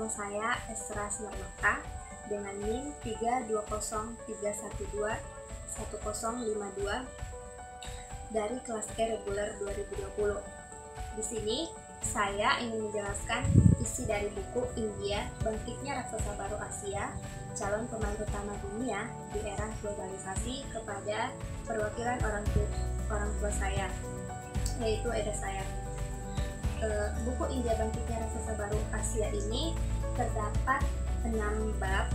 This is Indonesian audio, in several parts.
Nama saya Esra Smarmata dengan NIM 3203121052 dari kelas E reguler 2020. Di sini saya ingin menjelaskan isi dari buku India, Bangkitnya Raksasa Baru Asia, Calon Pemain Utama Dunia di Era Globalisasi kepada perwakilan orang tua saya, yaitu ayah saya. Buku India Bangkitnya Raksasa Baru Asia ini terdapat 6 bab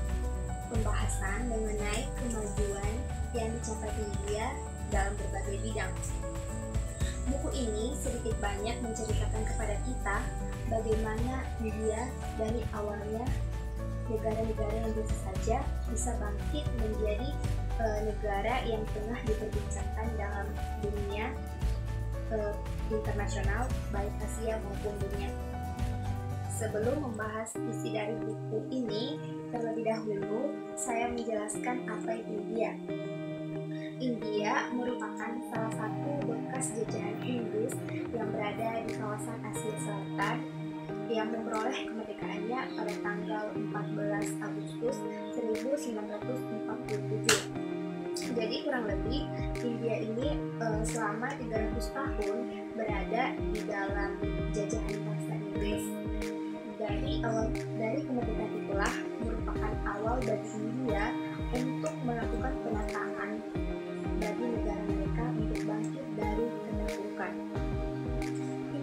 pembahasan mengenai kemajuan yang dicapai India dalam berbagai bidang. Buku ini sedikit banyak menceritakan kepada kita bagaimana India dari awalnya negara-negara yang biasa saja bisa bangkit menjadi negara yang tengah diperbincangkan dalam dunia internasional, baik Asia maupun dunia. Sebelum membahas isi dari buku ini, terlebih dahulu saya menjelaskan apa itu India. India merupakan salah satu bekas jajahan Inggris yang berada di kawasan Asia Selatan yang memperoleh kemerdekaannya pada tanggal 14 Agustus 1947. Jadi kurang lebih India ini selama 300 tahun berada di dalam jajahan bangsa Inggris. Dari kemerdekaan itulah merupakan awal bagi India untuk melakukan penataan bagi negara mereka untuk bangkit dari keterpurukan.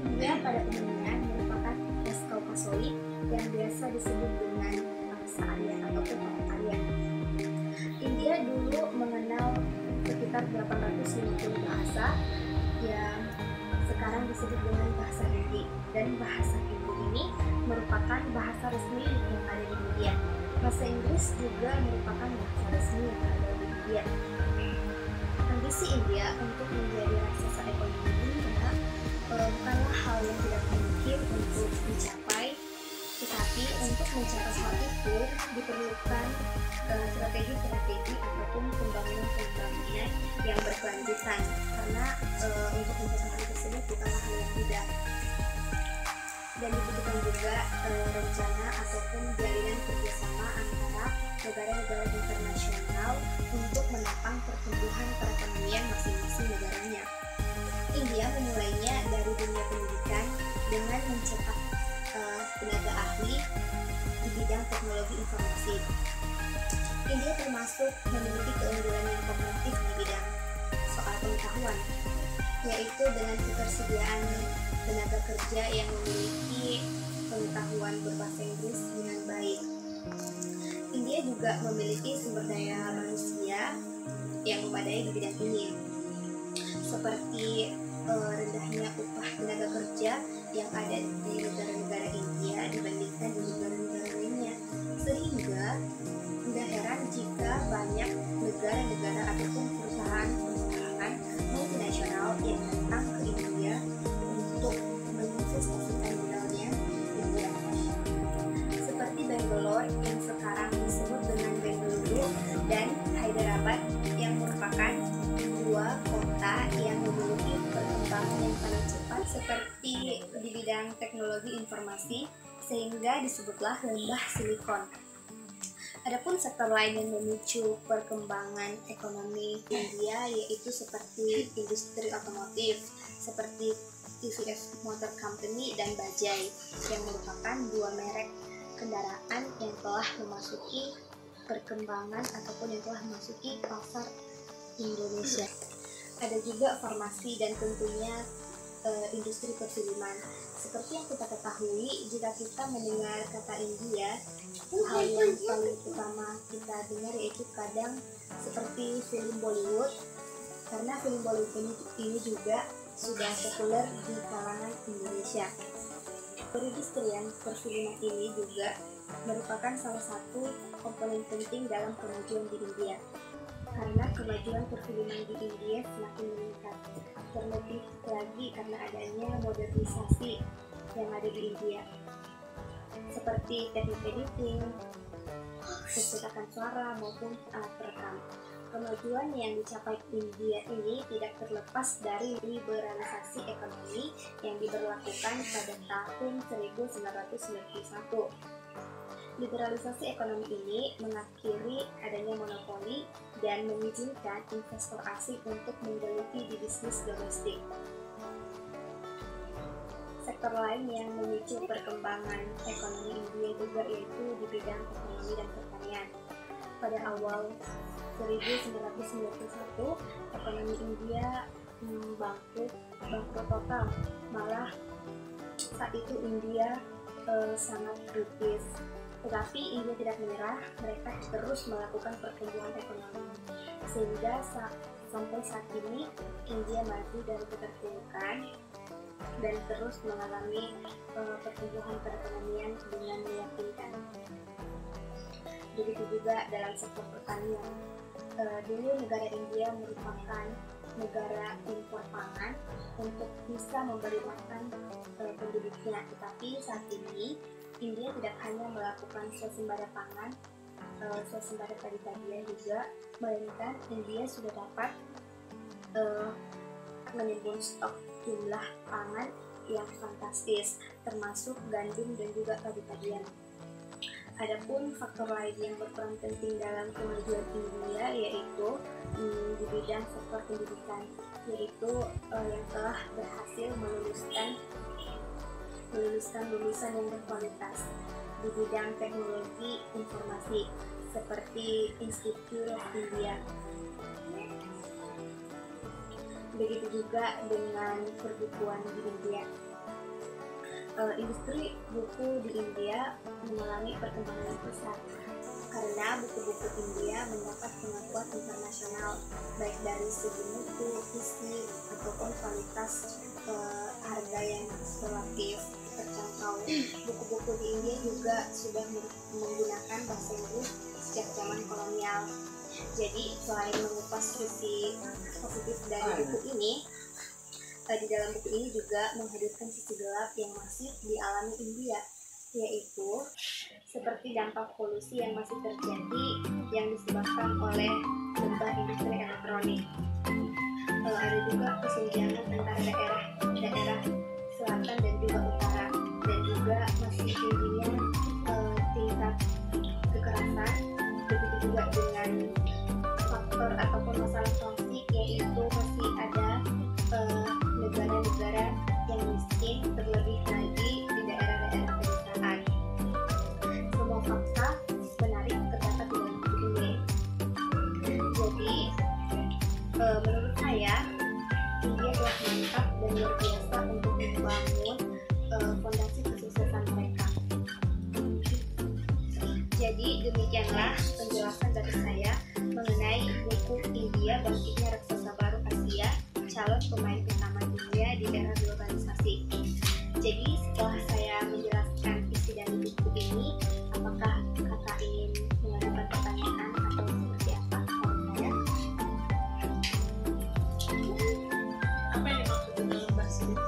India pada umumnya merupakan ras Kaukasoid yang biasa disebut dengan bangsa Aryan ataupun orang Aryan. India dulu mengenal sekitar 850 bahasa yang sekarang disebut dengan bahasa Hindi, dan bahasa Hindi ini merupakan bahasa resmi yang ada di India. Bahasa Inggris juga merupakan bahasa resmi yang ada di India. Ambisi India untuk menjadi raksasa ekonomi dunia bukanlah hal yang tidak mungkin untuk dicapai, tetapi untuk mencapai hal itu diperlukan strategi-strategi ataupun pembangunan yang berkelanjutan, karena untuk mencapai hal tersebut bukanlah hal yang mudah, dan dibutuhkan juga rencana ataupun jalinan kerjasama antara negara-negara internasional untuk menopang pertumbuhan perekonomian masing-masing negaranya. India memulainya dari dunia pendidikan dengan mencetak tenaga ahli di bidang teknologi informasi. India termasuk memiliki keunggulan yang kognitif di bidang soal pengetahuan, yaitu dengan ketersediaan tenaga kerja yang memiliki pengetahuan berbahasa Inggris dengan baik. India juga memiliki sumber daya manusia yang memadai di bidang ini, seperti rendahnya upah tenaga kerja yang ada di negara-negara India dibandingkan di negara-negara lainnya, sehingga tidak heran jika banyak negara-negara ataupun perusahaan multinasional yang datang ke India untuk menginvestasikan modalnya di India, seperti Bangalore yang sekarang disebut dengan Bengaluru dan Hyderabad yang merupakan dua kota yang memiliki perkembangan yang paling cepat seperti di bidang teknologi informasi, sehingga disebutlah lembah Silikon. Adapun sektor lain yang memicu perkembangan ekonomi India yaitu seperti industri otomotif seperti TVS Motor Company dan Bajaj yang merupakan dua merek kendaraan yang telah memasuki perkembangan ataupun yang telah memasuki pasar Indonesia. Ada juga farmasi dan tentunya industri perfilman. Seperti yang kita ketahui, jika kita mendengar kata India, hal yang paling utama kita dengar yaitu kadang seperti film Bollywood, karena film Bollywood ini juga sudah populer di kalangan Indonesia. Perindustrian perfilman ini juga merupakan salah satu komponen penting dalam kemajuan di India, karena kemajuan perfilman di India semakin meningkat, terlebih lagi karena adanya modernisasi yang ada di India, seperti teknik editing, pencetakan suara maupun alat perekam. Kemajuan yang dicapai India ini tidak terlepas dari liberalisasi ekonomi yang diberlakukan pada tahun 1991. Liberalisasi ekonomi ini mengakhiri adanya monopoli dan mengizinkan investor asing untuk menggeluti di bisnis domestik. Sektor lain yang memicu perkembangan ekonomi India juga yaitu di bidang teknologi dan pertanian. Pada awal 1991, ekonomi India bangkrut total. Malah saat itu India sangat kritis. Tetapi India tidak menyerah, mereka terus melakukan pertumbuhan ekonomi. Sehingga sampai saat ini India maju dari keterpurukan dan terus mengalami pertumbuhan perekonomian dengan meyakinkan. Begitu juga dalam sektor pertanian. Dulu negara India merupakan negara impor pangan untuk bisa memberi makan penduduknya. Tetapi saat ini India tidak hanya melakukan swasembada pangan, swasembada padi-padian juga, melainkan India sudah dapat menimbun stok jumlah pangan yang fantastis, termasuk gandum dan juga padi-padian. Adapun faktor lain yang berperan penting dalam kemajuan India yaitu di bidang sektor pendidikan, yaitu yang telah berhasil meluluskan lulusan yang berkualitas di bidang teknologi informasi seperti Institute of India. Begitu juga dengan perbukuan di India. Industri buku di India mengalami perkembangan yang pesat karena buku-buku India mendapat pengakuan internasional baik dari segi mutu, isi, ataupun kualitas, harga yang relatif terjangkau. Buku-buku di India juga sudah menggunakan bahasa Inggris sejak zaman kolonial. Jadi selain mengupas sisi positif dari buku ini, di dalam buku ini juga menghadirkan sisi gelap yang masih dialami India, yaitu seperti dampak polusi yang masih terjadi yang disebabkan oleh limbah industri elektronik. Ada juga kesenjangan antara daerah selatan dan juga utara, dan juga masih tingginya tingkat kekerasan. Begitu juga dengan faktor ataupun masalah konflik, yaitu masih ada negara-negara yang miskin, terlebih lagi di daerah-daerah pedesaan. Semua fakta menarik terdapat di dalam buku ini. Jadi menurut saya India telah mantap dan luar biasa untuk membangun fondasi kesuksesan mereka. Jadi demikianlah penjelasan dari saya mengenai buku India Bangkitnya Raksasa Baru Asia, calon pemain utama dunia di era globalisasi. Jadi setelah saya menjelaskan isi dari buku ini, apakah kakak ingin mengajukan pertanyaan atau seperti apa? Apa yang dimaksud dengan lembah Siliko?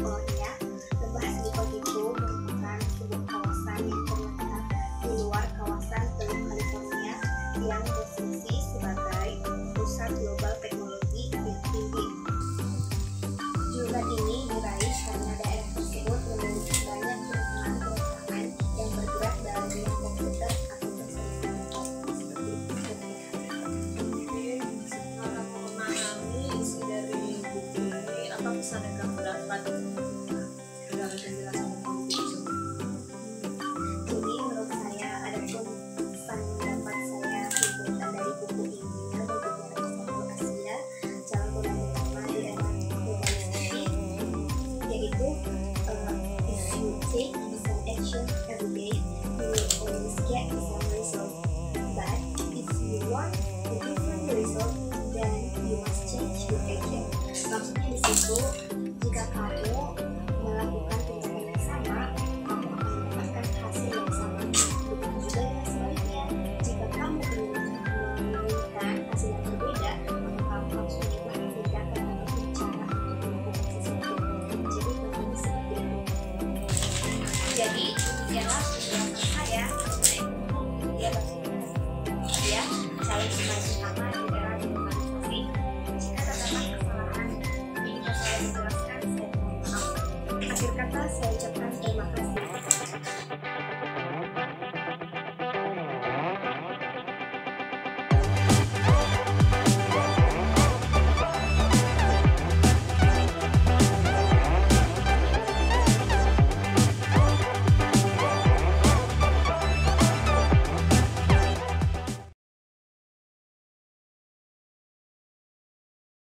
Oh ya, lembah Siliko itu merupakan sebuah kawasan yang terletak di luar kawasan Teluk California yang berfungsi sebagai pusat global teknologi yang tinggi. Julukan ini diraih karena daerah tersebut memiliki banyak perusahaan yang bergerak dalam bidang komputer atau teknologi seperti itu. Kalau memahami isi dari buku ini, apa pesan yang kamu dapat dalam penjelasan buku ini? Jadi menurut saya ada pun pesan yang dapat saya simpulkan dari buku ini adalah Bangkitnya Asia, calon pemain utama di era globalisasi, yaitu if you take some action every day, you will always get some result. But if you want a different result, then you must change your action. Maksudnya di situ, jika kamu melakukan tindakan yang sama, kamu akan mendapatkan hasil yang sama. Begitu juga dengan sebaliknya, jika kamu menginginkan hasil yang berbeda, maka kamu harus mengubah tindakan atau cara untuk melakukan sesuatu. Jadi kurang lebih seperti itu. Jadi demikianlah penjelasan saya mengenai buku India Bangkitnya Asia, calon pemain utama di era globalisasi. Jika terdapat kesalahan ketika saya menjelaskan, saya mohon maaf. Akhir kata saya ucapkan terima kasih